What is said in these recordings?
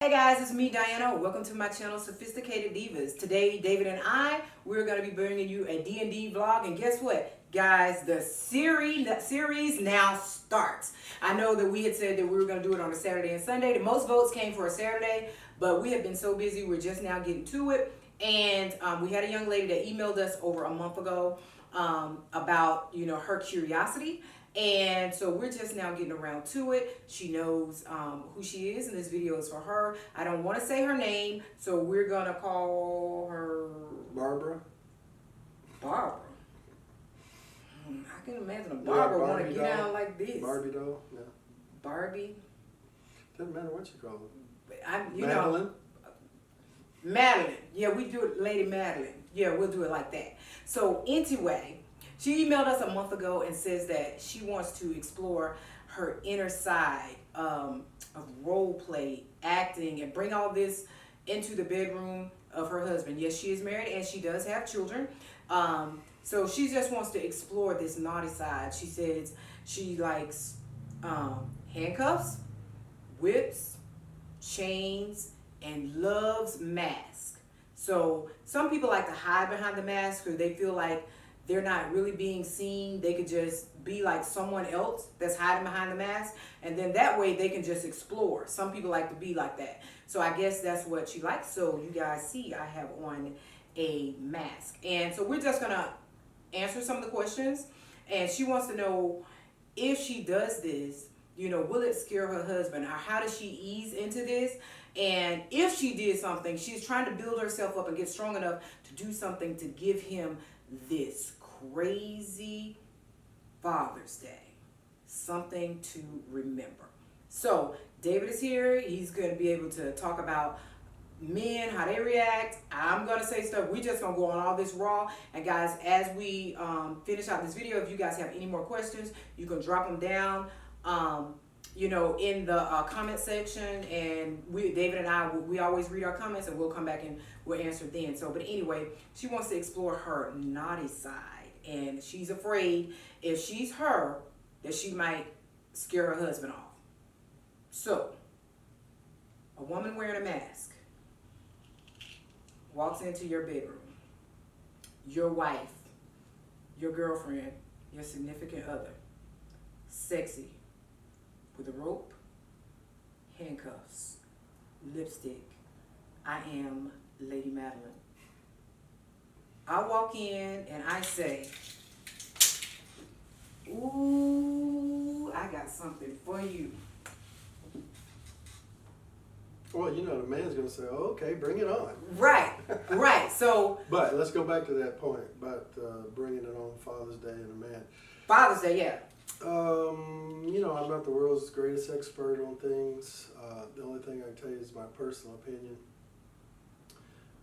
Hey guys, it's me, Diana. Welcome to my channel, Sophisticated Divas. Today, David and we're going to be bringing you a D&D vlog. And guess what? Guys, the series now starts. I know that we had said that we were going to do it on a Saturday and Sunday. The most votes came for a Saturday, but we have been so busy, we're just now getting to it. And we had a young lady that emailed us over a month ago about, her curiosity. And so we're just now getting around to it. She knows who she is, and this video is for her. I don't want to say her name, so we're going to call her... Barbara? Barbara? I can imagine a Barbara want to get down like this. Barbie doll? Yeah. Barbie? Doesn't matter what you call her. Madeline? Madeline. Yeah, we do it, Lady Madeline. Yeah, we'll do it like that. So anyway... She emailed us a month ago and says that she wants to explore her inner side of role play, acting, and bring all this into the bedroom of her husband. Yes, she is married and she does have children. So she just wants to explore this naughty side. She says she likes handcuffs, whips, chains, and loves masks. So some people like to hide behind the mask because they feel like they're not really being seen. They could just be like someone else that's hiding behind the mask. And then that way they can just explore. Some people like to be like that. So I guess that's what she likes. So you guys see I have on a mask. And so we're just going to answer some of the questions. And she wants to know if she does this, will it scare her husband? Or how does she ease into this? And if she did something, she's trying to build herself up and get strong enough to do something to give him this crazy Father's Day. Something to remember. So David is here. He's going to be able to talk about men, how they react. I'm going to say stuff. We're just going to go on all this raw. And guys, as we finish out this video, if you guys have any more questions, you can drop them down in the comment section, and David and we always read our comments, and we'll come back and we'll answer then. So, but anyway, she wants to explore her naughty side, and she's afraid if she's her, that she might scare her husband off. So, a woman wearing a mask walks into your bedroom. Your wife, your girlfriend, your significant other, sexy, with a rope, handcuffs, lipstick. I am Lady Madeline. I walk in and I say, ooh, I got something for you. Well, the man's going to say, oh, okay, bring it on. Right, right. So, but let's go back to that point about bringing it on Father's Day and a man. Father's Day, yeah. I'm not the world's greatest expert on things. The only thing I can tell you is my personal opinion.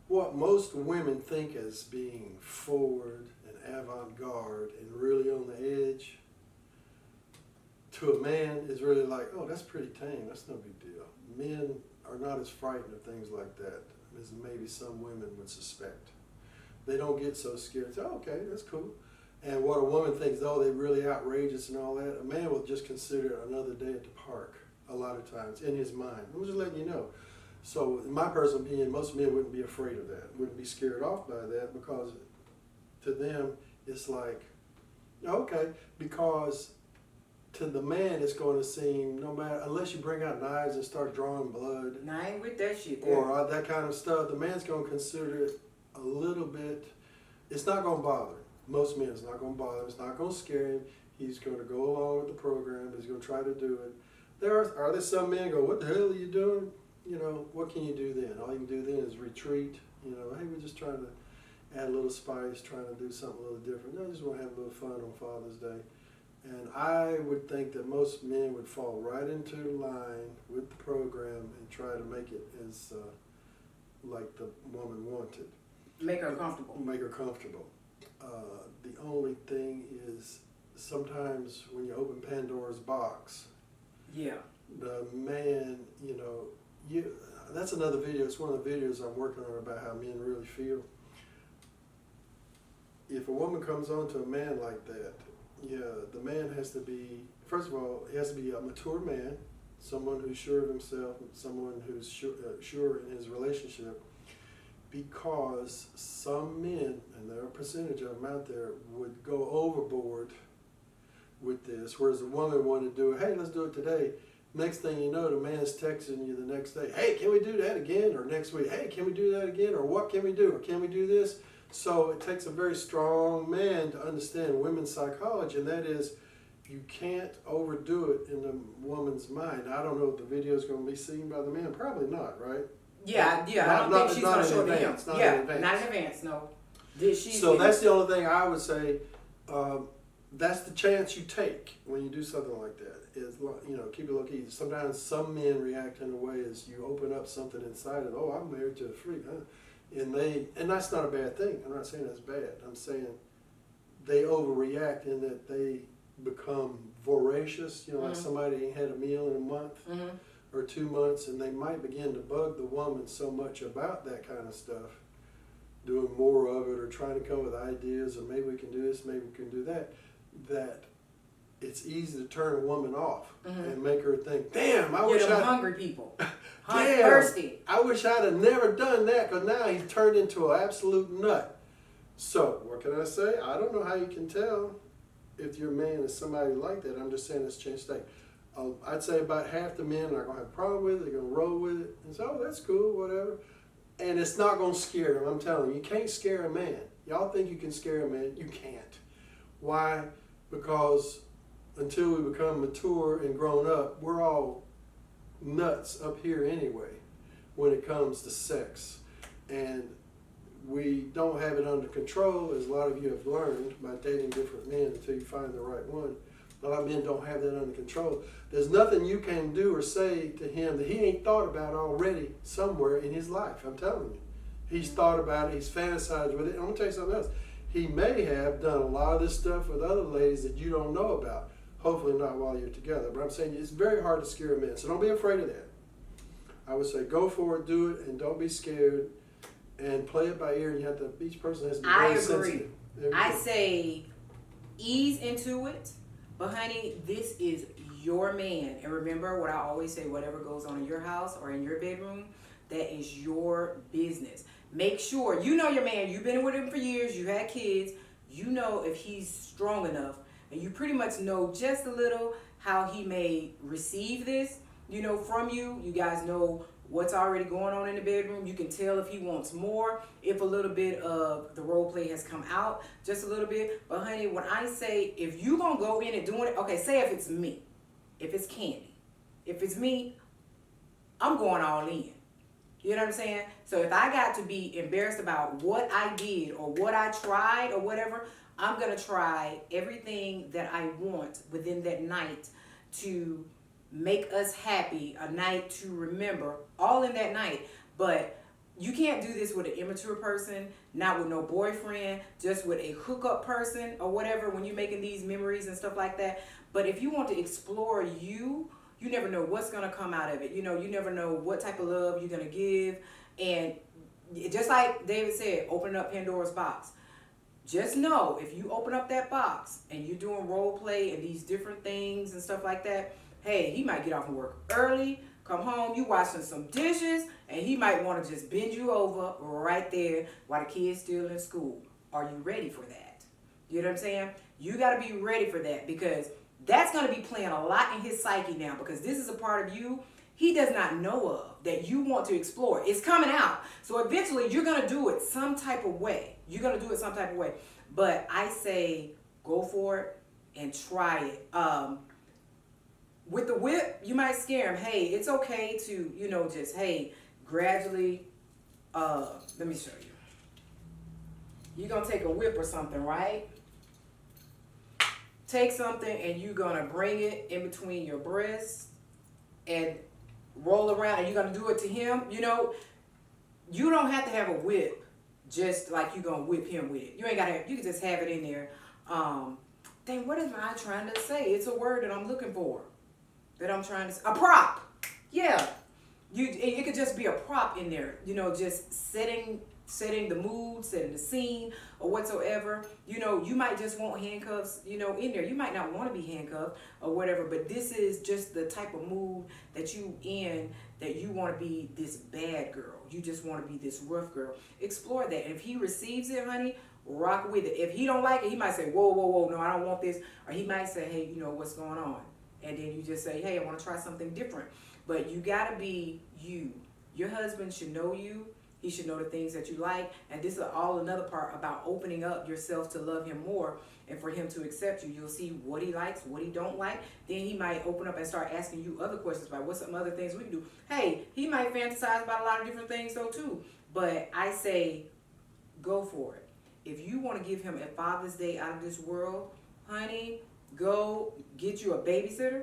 What most women think as being forward and avant-garde and really on the edge, to a man is really like, oh, that's pretty tame. That's no big deal. Men are not as frightened of things like that as maybe some women would suspect. They don't get so scared. Say, oh, okay, that's cool. And what a woman thinks, oh, they're really outrageous and all that, a man will just consider it another day at the park a lot of times in his mind. I'm just letting you know. So in my personal opinion, most men wouldn't be afraid of that, wouldn't be scared off by that, because to them it's like, okay, because to the man it's going to seem, no matter, unless you bring out knives and start drawing blood. I ain't with that shit. Or that kind of stuff, the man's going to consider it a little bit, it's not going to bother him. Most men, it's not going to bother him. It's not going to scare him. He's going to go along with the program. He's going to try to do it. Are there some men go, what the hell are you doing? What can you do then? All you can do then is retreat. Hey, we're just trying to add a little spice, trying to do something a little different. I just want to have a little fun on Father's Day. And I would think that most men would fall right into line with the program and try to make it as like the woman wanted. Make her comfortable. Make her comfortable. The only thing is sometimes when you open Pandora's box, yeah, the man, that's another video. It's one of the videos I'm working on about how men really feel. If a woman comes on to a man like that, yeah, the man has to be, first of all, he has to be a mature man. someone who's sure of himself, someone who's sure in his relationship, because some men, and there are a percentage of them out there, would go overboard with this, whereas a woman wanted to do it, hey, let's do it today. Next thing you know, the man's texting you the next day, hey, can we do that again? Or next week, hey, can we do that again? Or what can we do? Or can we do this? So it takes a very strong man to understand women's psychology, and that is, you can't overdo it in the woman's mind. I don't know if the video is going to be seen by the man. Probably not, right? Yeah. I don't think she's going to show it to him. Not in advance, no. Did she? So that's the only thing I would say. That's the chance you take when you do something like that. Is, you know, keep it low key. Sometimes some men react in a way as you open up something inside of, oh, I'm married to a freak, huh? And that's not a bad thing. I'm not saying that's bad. I'm saying they overreact in that they become voracious. You know, like somebody ain't had a meal in a month or 2 months, and they might begin to bug the woman so much about that kind of stuff, doing more of it or trying to come with ideas, or maybe we can do this, maybe we can do that, that it's easy to turn a woman off and make her think, damn, I wish I... hungry people. Damn, thirsty. I wish I'd have never done that, because now he's turned into an absolute nut. So, what can I say? I don't know how you can tell if your man is somebody like that. I'm just saying it's changed state. I'd say about half the men are going to have a problem with it, they're going to roll with it, and say, oh, that's cool, whatever. And it's not going to scare them. I'm telling you, you can't scare a man. Y'all think you can scare a man? You can't. Why? Because until we become mature and grown up, we're all nuts up here anyway when it comes to sex. And we don't have it under control, as a lot of you have learned by dating different men until you find the right one. A lot of men don't have that under control. There's nothing you can do or say to him that he ain't thought about already somewhere in his life. I'm telling you. He's thought about it. He's fantasized with it. And I'm going to tell you something else. He may have done a lot of this stuff with other ladies that you don't know about. Hopefully not while you're together. But I'm saying it's very hard to scare a man. So don't be afraid of that. I would say go for it, do it, and don't be scared. And play it by ear. And you have to, each person has to be very sensitive. I say ease into it. But honey, this is your man. And remember what I always say, whatever goes on in your house or in your bedroom, that is your business. Make sure, you know your man, you've been with him for years, you had kids, you know if he's strong enough, and you pretty much know just a little how he may receive this, you know, from you. You guys know what's already going on in the bedroom. You can tell if he wants more, if a little bit of the role play has come out, just a little bit. But honey, when I say, if you gonna go in and doing it, okay, say if it's me, if it's Candy, if it's me, I'm going all in. You know what I'm saying? So if I got to be embarrassed about what I did or what I tried or whatever, I'm gonna try everything that I want within that night to make us happy, a night to remember, all in that night. But you can't do this with an immature person, not with no boyfriend, just with a hookup person or whatever when you're making these memories and stuff like that. But if you want to explore you never know what's going to come out of it. You know, you never know what type of love you're going to give. And just like David said, open up Pandora's box. Just know if you open up that box and you're doing role play and these different things and stuff like that, hey, he might get off from work early, come home, you washing some dishes, and he might want to just bend you over right there while the kid's still in school. Are you ready for that? You know what I'm saying? You got to be ready for that, because that's going to be playing a lot in his psyche now, because this is a part of you he does not know of that you want to explore. It's coming out. So eventually you're going to do it some type of way. You're going to do it some type of way. But I say go for it and try it. With the whip, you might scare him. Hey, it's okay to, you know, just, hey, gradually, let me show you. You're going to take a whip or something, right? Take something and you're going to bring it in between your breasts and roll around, and you're going to do it to him. You know, you don't have to have a whip just like you're going to whip him with it. You ain't got to have, you can just have it in there. Dang, what am I trying to say? It's a word that I'm looking for. That I'm trying to say. A prop. Yeah. It could just be a prop in there. You know, just setting setting the mood, setting the scene, or whatsoever. You might just want handcuffs, in there. You might not want to be handcuffed or whatever, but this is just the type of mood that you in, that you want to be this bad girl. You just want to be this rough girl. Explore that. And if he receives it, honey, rock with it. If he don't like it, he might say, whoa, whoa, whoa, no, I don't want this. Or he might say, hey, what's going on? And then you just say, hey, I want to try something different. But you got to be you. Your husband should know you. He should know the things that you like. And this is all another part about opening up yourself to love him more and for him to accept you. You'll see what he likes, what he don't like. Then he might open up and start asking you other questions about what's some other things we can do. Hey, he might fantasize about a lot of different things though too. But I say, go for it. If you want to give him a Father's Day out of this world, honey, go get you a babysitter.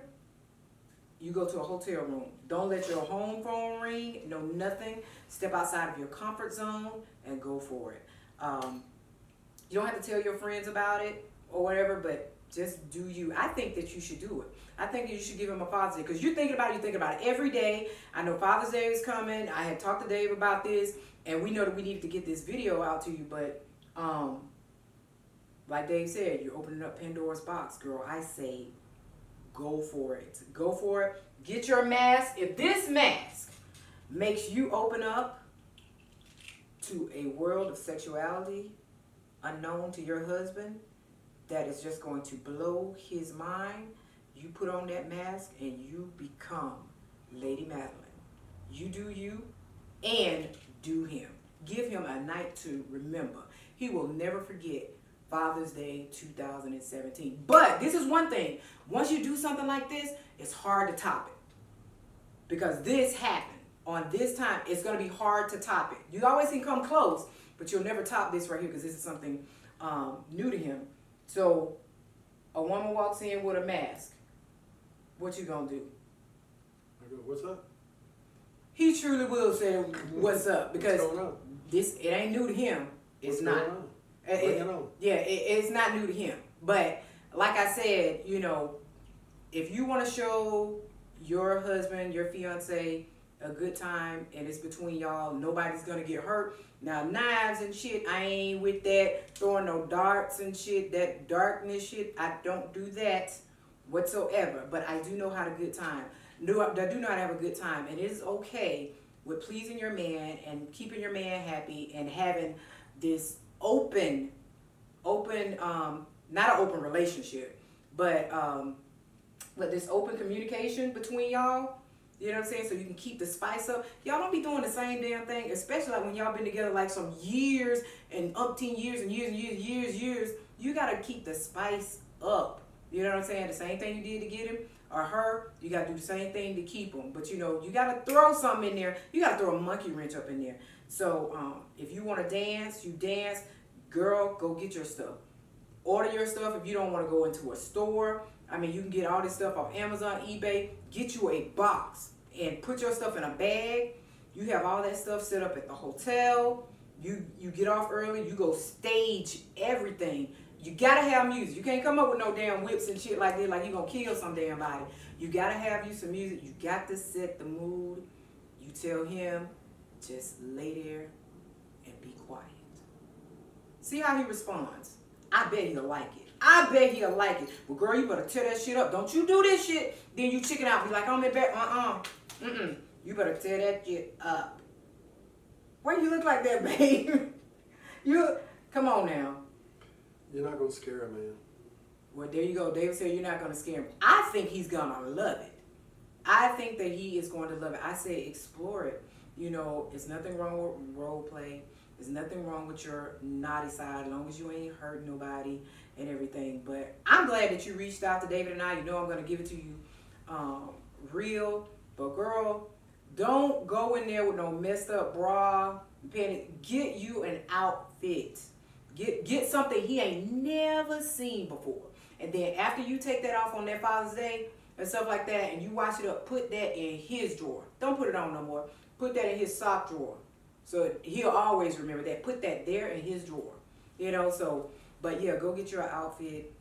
You go to a hotel room. Don't let your home phone ring. No nothing. Step outside of your comfort zone and go for it. You don't have to tell your friends about it or whatever, but just do you. I think that you should do it. I think that you should give him a Father's Day because you think about it every day. I know Father's Day is coming. I had talked to Dave about this, and we know that we need to get this video out to you, but like Dave said, you're opening up Pandora's box, girl. I say, go for it. Go for it. Get your mask. If this mask makes you open up to a world of sexuality unknown to your husband, that is just going to blow his mind, you put on that mask and you become Lady Madeline. You do you and do him. Give him a night to remember. He will never forget Father's Day 2017. But this is one thing. Once you do something like this, it's hard to top it. Because this happened on this time. It's going to be hard to top it. You always can come close, but you'll never top this right here because this is something new to him. So a woman walks in with a mask. What you going to do? I go, what's up? He truly will say, what's up? Because what's going on? it ain't new to him. It's What's not. going on? Bring it on. Yeah, it's not new to him. But like I said, if you want to show your husband, your fiance, a good time and it's between y'all, nobody's going to get hurt. Now, knives and shit, I ain't with that. Throwing no darts and shit, that darkness shit, I don't do that whatsoever. But I do know how to good time. I do know how to have a good time. And it is okay with pleasing your man and keeping your man happy and having this open, not an open relationship, but this open communication between y'all. You know what I'm saying? So you can keep the spice up. Y'all don't be doing the same damn thing, especially like when y'all been together like some years and umpteen years and years and years. You gotta keep the spice up. You know what I'm saying? The same thing you did to get him or her, you gotta do the same thing to keep them. But you gotta throw something in there. You gotta throw a monkey wrench up in there. So if you want to dance, you dance. Girl, go get your stuff. Order your stuff if you don't want to go into a store. I mean, you can get all this stuff off Amazon, eBay. Get you a box and put your stuff in a bag. You have all that stuff set up at the hotel. You get off early. You go stage everything. You got to have music. You can't come up with no damn whips and shit like that like you're going to kill some damn body. You got to have you some music. You got to set the mood. You tell him, just lay there and be quiet. See how he responds. I bet he'll like it. Well, girl, you better tear that shit up. Don't you do this shit. Then you chicken out. Be like, I'm in bed. You better tear that shit up. Why you look like that, babe? Come on now. You're not going to scare a man. Well, there you go. David said you're not going to scare him. I think he's going to love it. I think that he is going to love it. I say explore it. There's nothing wrong with role play. There's nothing wrong with your naughty side as long as you ain't hurting nobody and everything. But I'm glad that you reached out to David and I. I'm going to give it to you real. But girl, don't go in there with no messed up bra. Get you an outfit. Get something he ain't never seen before. And then after you take that off on that Father's Day and stuff like that and you wash it up, put that in his drawer. Don't put it on no more. Put that in his sock drawer. So he'll always remember that. Put that there in his drawer. But yeah, go get your outfit.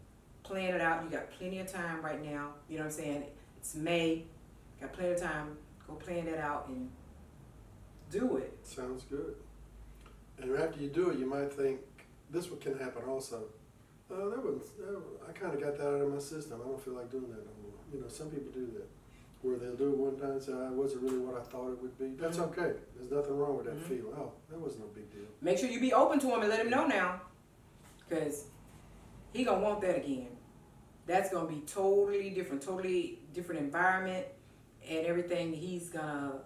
Plan it out. You got plenty of time right now. You know what I'm saying? It's May. Got plenty of time. Go plan that out and do it. Sounds good. And after you do it, you might think, this one can happen also. I kind of got that out of my system. I don't feel like doing that no more. You know, some people do that, where they'll do it one time and say, it wasn't really what I thought it would be. That's okay. There's nothing wrong with that feeling. Oh, that was no big deal. Make sure you be open to him and let him know now, because he gonna want that again. That's gonna be totally different environment and everything. He's gonna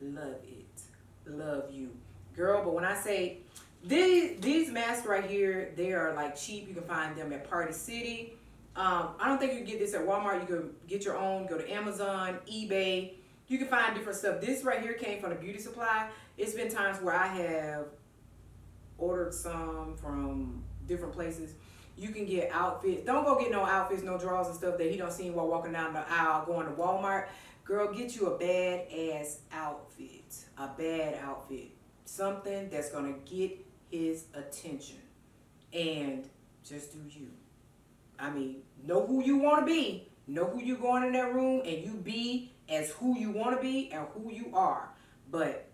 love you, girl. But when I say these masks right here, they are like cheap. You can find them at Party City. I don't think you can get this at Walmart. You can get your own. Go to Amazon, eBay. You can find different stuff. This right here came from the beauty supply. It's been times where I have ordered some from different places. You can get outfits. Don't go get no outfits, no drawers and stuff that he don't see you while walking down the aisle going to Walmart. Girl, get you a badass outfit. A bad outfit. Something that's going to get his attention. And just do you. I mean, know who you want to be. Know who you going in that room, and you be as who you want to be and who you are. But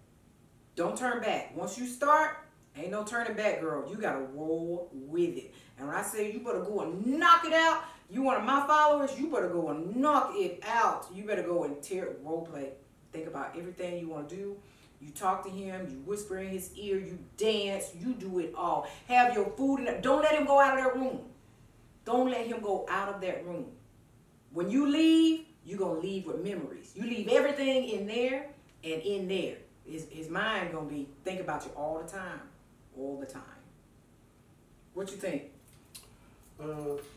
don't turn back. Once you start, ain't no turning back, girl. You got to roll with it. And when I say you better go and knock it out, you one of my followers, you better go and knock it out. You better go and role play. Think about everything you want to do. You talk to him, you whisper in his ear, you dance, you do it all. Have your food in there. Don't let him go out of that room. Don't let him go out of that room. When you leave, you're going to leave with memories. You leave everything in there and in there. His mind going to be think about you all the time. All the time. What you think?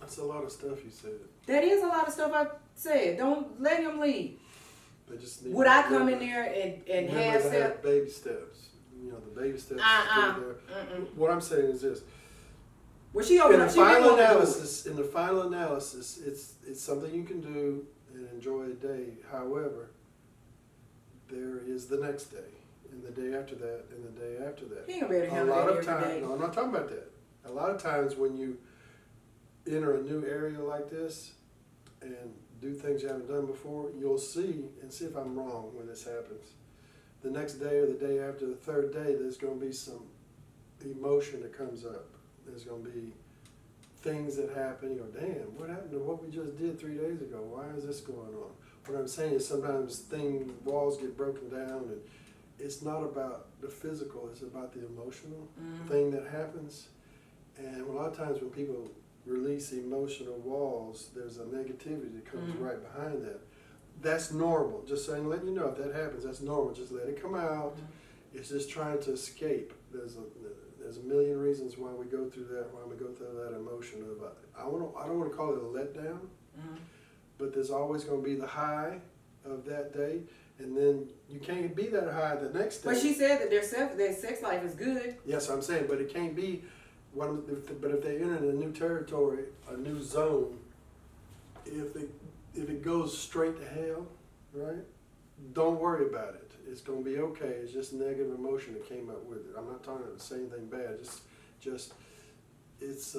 That's a lot of stuff you said. That is a lot of stuff I said. Don't let him leave. They just need Would I come in there and have to steps? have baby steps. You know, the baby steps. There. What I'm saying is this. Well, she opened up. In the final analysis, it's something you can do and enjoy a day. However, there is the next day, and the day after that, and the day after that. He ain't gonna be able to handle that every day. No, I'm not talking about that. A lot of times when you enter a new area like this and do things you haven't done before, you'll see if I'm wrong when this happens. The next day or the day after, the third day, there's going to be some emotion that comes up. There's going to be things that happen. You go, damn, what happened to what we just did 3 days ago? Why is this going on? What I'm saying is sometimes walls get broken down, and it's not about the physical, it's about the emotional thing that happens. And a lot of times when people release emotional walls, there's a negativity that comes right behind that. That's normal. Just saying, letting you know if that happens, that's normal. Just let it come out. It's just trying to escape. There's a million reasons why we go through that. Why we go through that emotion of I don't want to call it a letdown, but there's always going to be the high of that day, and then you can't be that high the next day. But she said that their sex life is good. Yes, I'm saying, but it can't be. But if they enter a new territory, a new zone, if it goes straight to hell, right? Don't worry about it. It's going to be okay. It's just negative emotion that came up with it. I'm not talking about saying anything bad. It's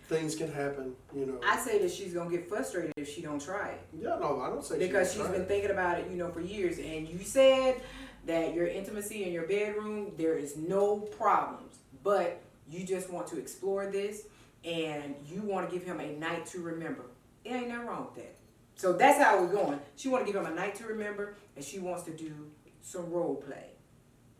things can happen, you know. I say that she's gonna get frustrated if she don't try it. Yeah, no, I don't say because she's been thinking about it, for years. And you said that your intimacy in your bedroom, there is no problems, but you just want to explore this and you want to give him a night to remember. It ain't nothing wrong with that. So that's how we're going. She want to give him a night to remember, and she wants to do some role play.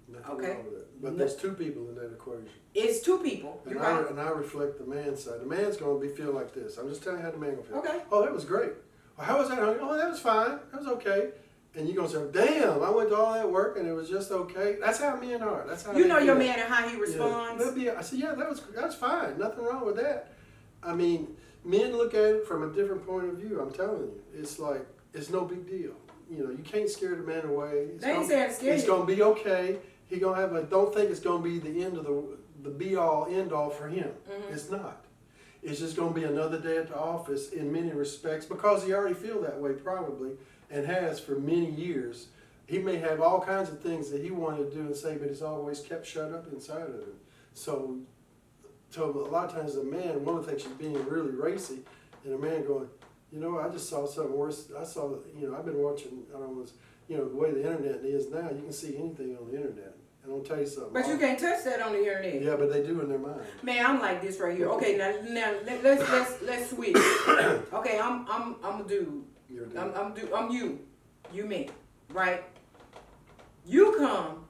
Nothing okay. wrong with it. But there's two people in that equation. It's two people. You're right. And I reflect the man's side. The man's going to feel like this. I'm just telling you how the man going to feel. Okay. Oh, that was great. Well, how was that? Oh, that was fine. That was okay. And you're going to say, damn, I went to all that work and it was just okay. That's how men are. That's how you know your man and how he responds. Yeah. I said, yeah, that's fine. Nothing wrong with that. I mean, men look at it from a different point of view. I'm telling you. It's like, it's no big deal. You can't scare the man away. They ain't saying scare you. It's going to be okay. He going to have don't think it's going to be the end of the be-all, end-all for him. Mm-hmm. It's not. It's just going to be another day at the office in many respects because he already feel that way probably and has for many years. He may have all kinds of things that he wanted to do and say, but it's always kept shut up inside of him. So a lot of times a man, one of the things is being really racy, and a man going, I just saw something worse. I saw, I've been watching, the way the internet is now, you can see anything on the internet. And I'll tell you something. But you can't touch that on the internet. Yeah, but they do in their mind. Man, I'm like this right here. Okay, now let's switch. Okay, I'm a dude. You're a dude. I'm you me, right? You come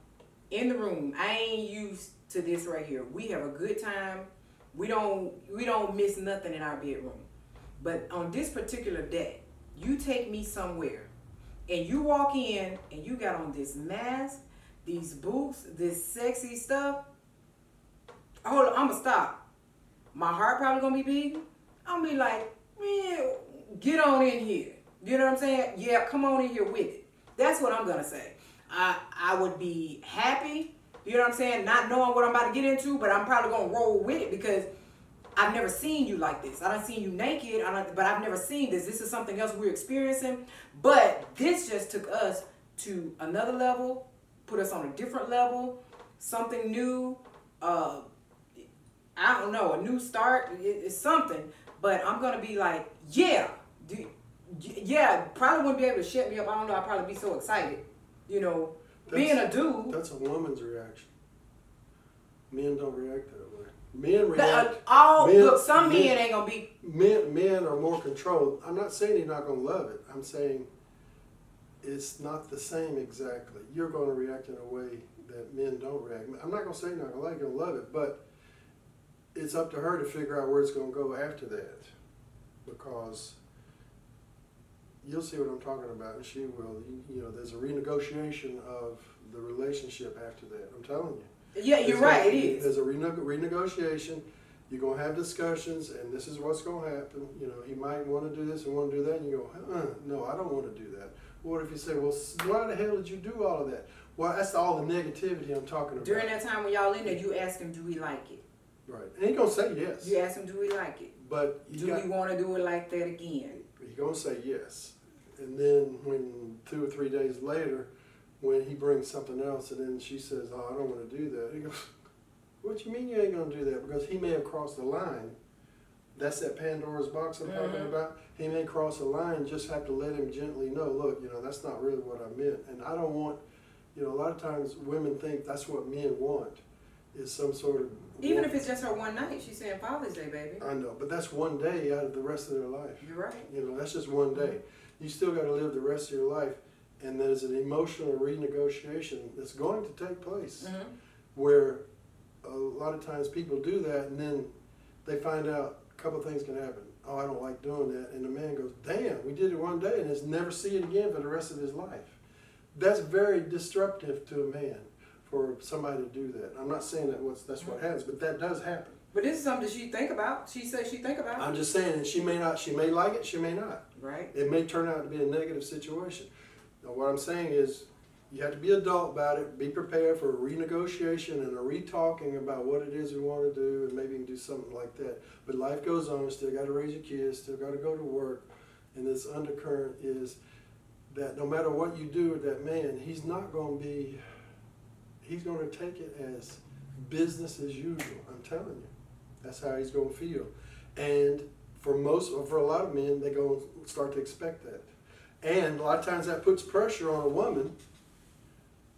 in the room. I ain't used to this right here. We have a good time. We don't miss nothing in our bedroom. But on this particular day, you take me somewhere, and you walk in, and you got on this mask, these boots, this sexy stuff. Hold on, I'ma stop. My heart probably gonna be beating. I'm gonna be like, man, get on in here. You know what I'm saying? Yeah, come on in here with it. That's what I'm gonna say. I would be happy, you know what I'm saying, not knowing what I'm about to get into, but I'm probably gonna roll with it because I've never seen you like this. I done seen you naked, but I've never seen this. This is something else we're experiencing. But this just took us to another level, put us on a different level, something new. I don't know, a new start. It's something. But I'm gonna be like, yeah, probably wouldn't be able to shut me up. I don't know. I'd probably be so excited, you know, being a dude. That's a woman's reaction. Men don't react that way. Men react. Look, some men ain't gonna be. Men are more controlled. I'm not saying you're not gonna love it. I'm saying it's not the same exactly. You're gonna react in a way that men don't react. I'm not gonna say you're not gonna like it, you're gonna love it, but it's up to her to figure out where it's gonna go after that, because you'll see what I'm talking about, and she will. You know, there's a renegotiation of the relationship after that. I'm telling you. Yeah, you're right. It is. There's a renegotiation. You're gonna have discussions, and this is what's gonna happen. You know, he might want to do this and want to do that, and you go, no, I don't want to do that. What if you say, well, why the hell did you do all of that? Well, that's all the negativity I'm talking about. During that time when y'all in there, you ask him, do we like it? Right, and he's gonna say yes. You ask him, do we like it? But do we want to do it like that again? He's gonna say yes, and then when 2 or 3 days later, when he brings something else, and then she says, oh, I don't want to do that. He goes, what you mean you ain't gonna do that? Because he may have crossed the line. That's that Pandora's box I'm talking about. He may cross a line, just have to let him gently know, look, you know, that's not really what I meant. And I don't want, you know, a lot of times women think that's what men want, is some sort of... Even if it's just her one night, she's saying Father's Day, baby. I know, but that's one day out of the rest of their life. You're right. You know, that's just one day. You still got to live the rest of your life, and there's an emotional renegotiation that's going to take place, where a lot of times people do that, and then they find out a couple of things can happen. Oh, I don't like doing that. And the man goes, damn, we did it one day and he'll never see it again for the rest of his life. That's very disruptive to a man for somebody to do that. I'm not saying that's what happens, but that does happen. But this is something she think about. She says she think about it. I'm just saying, she may not, she may like it, she may not. Right. It may turn out to be a negative situation. Now, what I'm saying is, you have to be adult about it, be prepared for a renegotiation and a re-talking about what it is we want to do, and maybe you can do something like that. But life goes on, still got to raise your kids, still got to go to work, and this undercurrent is that no matter what you do with that man, he's not going to be, he's going to take it as business as usual, I'm telling you. That's how he's going to feel. And for a lot of men, they're going to start to expect that. And a lot of times that puts pressure on a woman.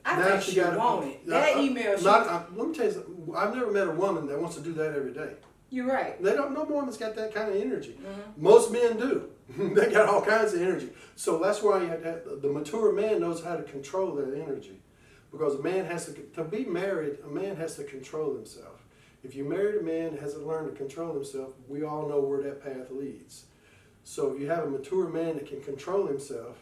I think she want it. That email. Let me tell you something. I've never met a woman that wants to do that every day. You're right. No woman's got that kind of energy. Most men do. They got all kinds of energy. So that's why you have to have, the mature man knows how to control that energy. Because a man has to be married, a man has to control himself. If you married a man that hasn't learned to control himself, we all know where that path leads. So if you have a mature man that can control himself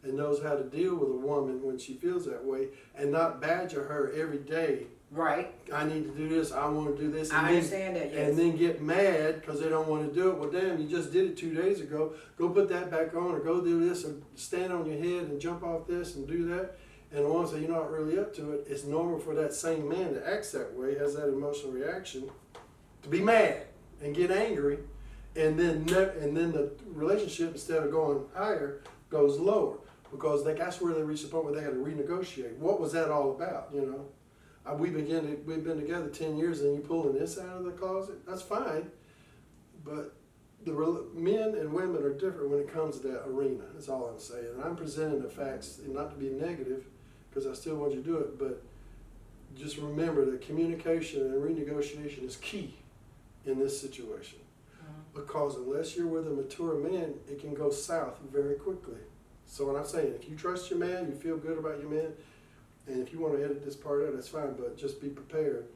and knows how to deal with a woman when she feels that way, and not badger her every day. Right. I need to do this, I want to do this. I understand that, yes. And then get mad because they don't want to do it. Well, damn, you just did it 2 days ago. Go put that back on, or go do this, or stand on your head and jump off this and do that. And the one say you're not really up to it, it's normal for that same man that acts that way, has that emotional reaction, to be mad and get angry. And then the relationship, instead of going higher, goes lower. Because that's where they reach the point where they got to renegotiate. What was that all about, you know? We've been together 10 years and you pulling this out of the closet? That's fine. But men and women are different when it comes to that arena, that's all I'm saying. And I'm presenting the facts, and not to be negative, because I still want you to do it, but just remember that communication and renegotiation is key in this situation. Because unless you're with a mature man, it can go south very quickly. So what I'm saying, if you trust your man, you feel good about your man, and if you want to edit this part out, that's fine, but just be prepared.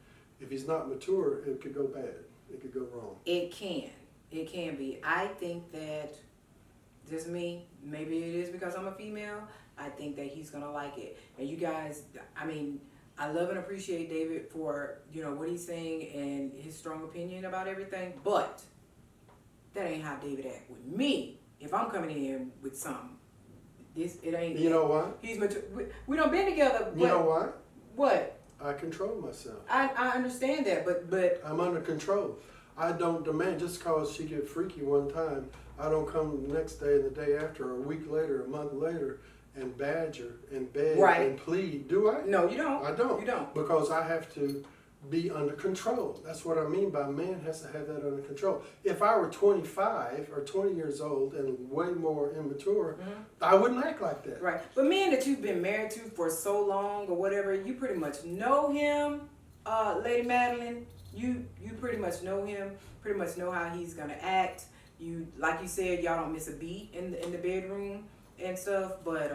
If he's not mature, it could go bad. It could go wrong. It can. It can be. I think that, just me, maybe it is because I'm a female, I think that he's going to like it. And you guys, I mean, I love and appreciate David for, what he's saying and his strong opinion about everything, but that ain't how David act with me. If I'm coming in with something, it ain't. You know why? He's mature. We don't been together. You know why? What? I control myself. I understand that, but I'm under control. I don't demand, just because she get freaky one time, I don't come the next day and the day after, or a week later, a month later, and badger and beg and plead. Do I? No, you don't. I don't. You don't. Because I have to be under control. That's what I mean by man has to have that under control. If I were 25 or 20 years old and way more immature, I wouldn't act like that. Right. But men that you've been married to for so long or whatever, you pretty much know him, Lady Madeline. You pretty much know him, pretty much know how he's gonna act. You, like you said, y'all don't miss a beat in the bedroom and stuff. But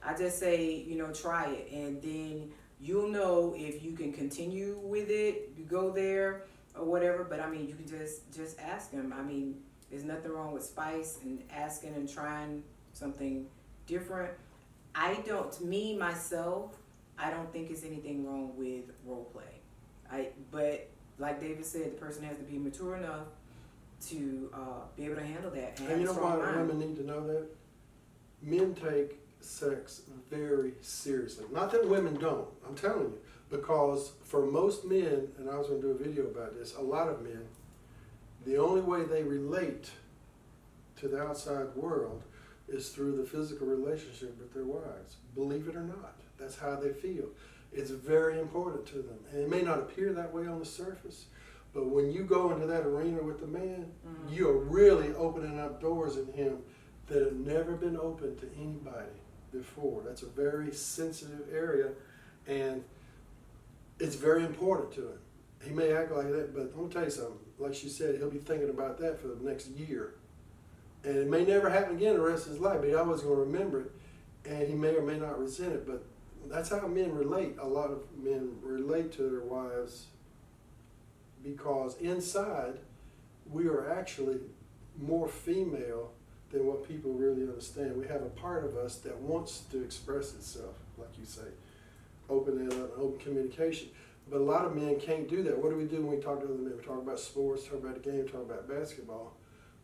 I just say, try it, and then you'll know if you can continue with it. You go there or whatever. But I mean, you can just ask him. I mean, there's nothing wrong with spice and asking and trying something different. Me myself, I don't think there's anything wrong with role play. But like David said, the person has to be mature enough to be able to handle that. And you know why women need to know that? Men take sex very seriously. Not that women don't, I'm telling you. Because for most men, and I was going to do a video about this, a lot of men, the only way they relate to the outside world is through the physical relationship with their wives. Believe it or not, that's how they feel. It's very important to them. And it may not appear that way on the surface, but when you go into that arena with the man, you are really opening up doors in him that have never been opened to anybody before. That's a very sensitive area, and it's very important to him. He may act like that, but I'm going to tell you something. Like she said, he'll be thinking about that for the next year. And it may never happen again the rest of his life, but he always going to remember it, and he may or may not resent it, but that's how men relate. A lot of men relate to their wives because inside we are actually more female than what people really understand. We have a part of us that wants to express itself, like you say, open it up, open communication. But a lot of men can't do that. What do we do when we talk to other men? We talk about sports, talk about the game, talk about basketball.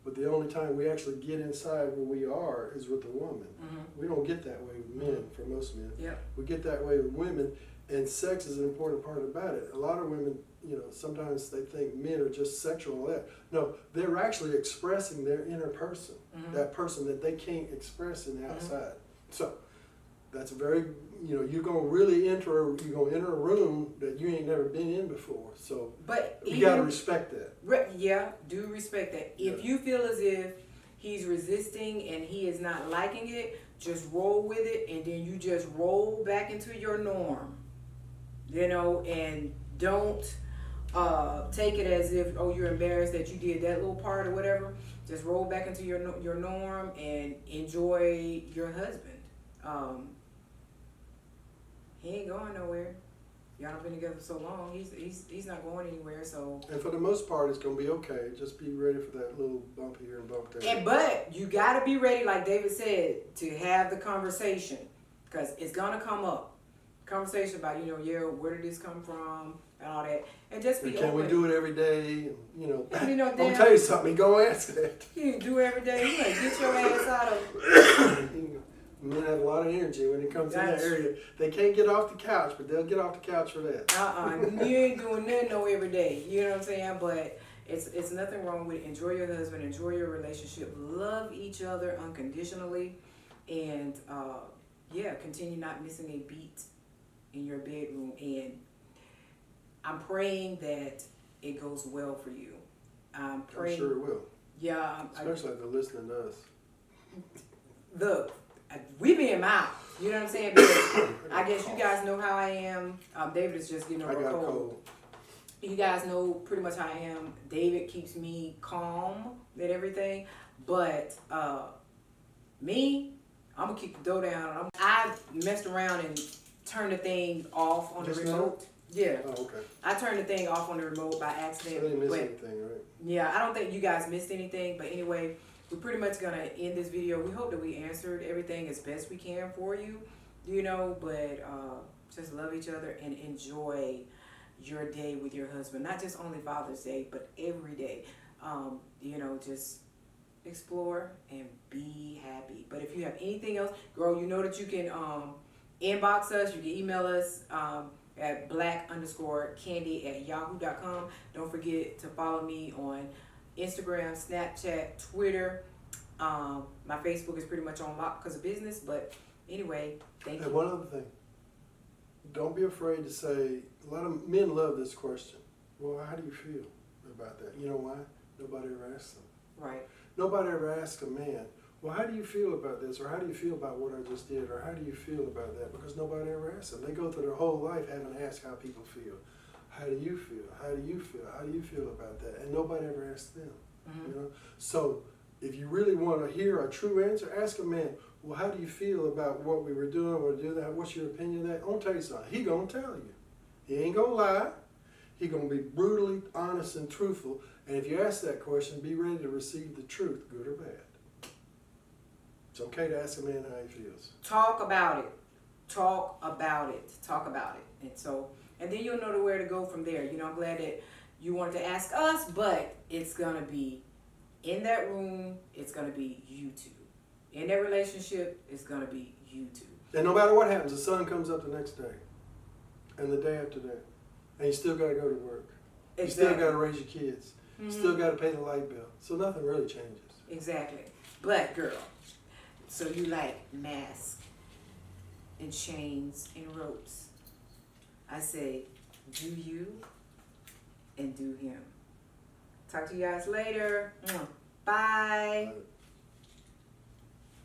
But the only time we actually get inside where we are is with a woman. We don't get that way with men, for most men. We get that way with women, and sex is an important part about it. A lot of women, sometimes they think men are just sexual and that. No, they're actually expressing their inner person, that person that they can't express in the outside. So that's very, you're going to really enter a room that you ain't never been in before. So but you got to respect that. Do respect that. If you feel as if he's resisting and he is not liking it, just roll with it, and then you just roll back into your norm, and don't take it as if, you're embarrassed that you did that little part or whatever. Just roll back into your norm and enjoy your husband. He ain't going nowhere. Y'all have been together so long. He's not going anywhere. So. And for the most part, it's gonna be okay. Just be ready for that little bump here and bump there. But you gotta be ready, like David said, to have the conversation, because it's gonna come up. Conversation about where did this come from and all that, and just be. Can we do it every day? I'll tell you something. Go ask that. You can do it every day. You like get your ass out of. Men have a lot of energy when it comes to that area. They can't get off the couch, but they'll get off the couch for that. You ain't doing nothing every day. You know what I'm saying? But it's nothing wrong with it. Enjoy your husband, enjoy your relationship, love each other unconditionally, and continue not missing a beat in your bedroom. And I'm praying that it goes well for you. I'm sure it will. Yeah. Especially if they're listening to us. Look. We being out. You know what I'm saying? Because I guess you guys know how I am. David is just getting over a cold. You guys know pretty much how I am. David keeps me calm and everything. But me, I'm gonna keep the dough down. I messed around and turned the thing off on the remote. Yeah. Oh, okay. I turned the thing off on the remote by accident. So they didn't miss anything, right? Yeah, I don't think you guys missed anything. But anyway, we're pretty much gonna end this video. We hope that we answered everything as best we can for you. You know, but just love each other and enjoy your day with your husband. Not just only Father's Day, but every day. You know, just explore and be happy. But if you have anything else, girl, you know that you can inbox us. You can email us at black_candy@yahoo.com. Don't forget to follow me on Instagram, Snapchat, Twitter. My Facebook is pretty much on lock because of business. But anyway, thank you. And one other thing. Don't be afraid to say, a lot of men love this question. Well, how do you feel about that? You know why? Nobody ever asks them. Right. Nobody ever asks a man, well, how do you feel about this? Or how do you feel about what I just did? Or how do you feel about that? Because nobody ever asks them. They go through their whole life having asked how people feel. How do you feel? How do you feel? How do you feel about that? And nobody ever asks them. Mm-hmm. You know? So if you really want to hear a true answer, ask a man, well, how do you feel about what we were doing or do that? What's your opinion of that? I'm going to tell you something. He going to tell you. He ain't going to lie. He going to be brutally honest and truthful. And if you ask that question, be ready to receive the truth, good or bad. It's okay to ask a man how he feels. Talk about it. Talk about it. Talk about it. And then you'll know where to go from there. You know, I'm glad that you wanted to ask us, but it's going to be in that room. It's going to be you two. In that relationship, it's going to be you two. And no matter what happens, the sun comes up the next day. And the day after that. And you still got to go to work. Exactly. You still got to raise your kids. Mm-hmm. Still got to pay the light bill. So nothing really changes. Exactly. But, girl, so you like masks and chains and ropes. I say, do you and do him. Talk to you guys later. Bye.